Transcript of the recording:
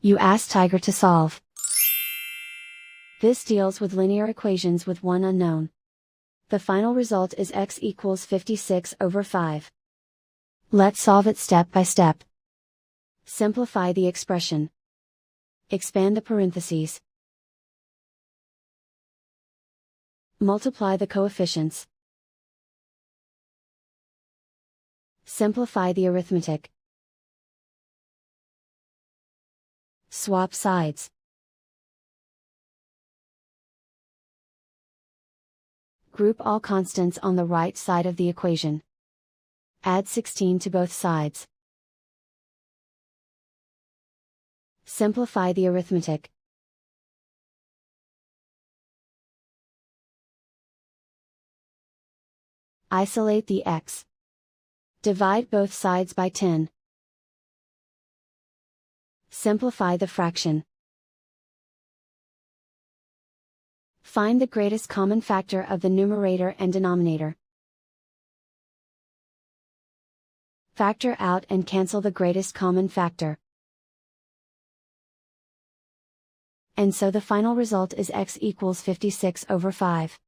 You ask Tiger to solve. This deals with linear equations with one unknown. The final result is x equals 56/5. Let's solve it step by step. Simplify the expression. Expand the parentheses. Multiply the coefficients. Simplify the arithmetic. Swap sides. Group all constants on the right side of the equation. Add 16 to both sides. Simplify the arithmetic. Isolate the x. Divide both sides by 10. Simplify the fraction. Find the greatest common factor of the numerator and denominator. Factor out and cancel the greatest common factor. And so the final result is x equals 56/5.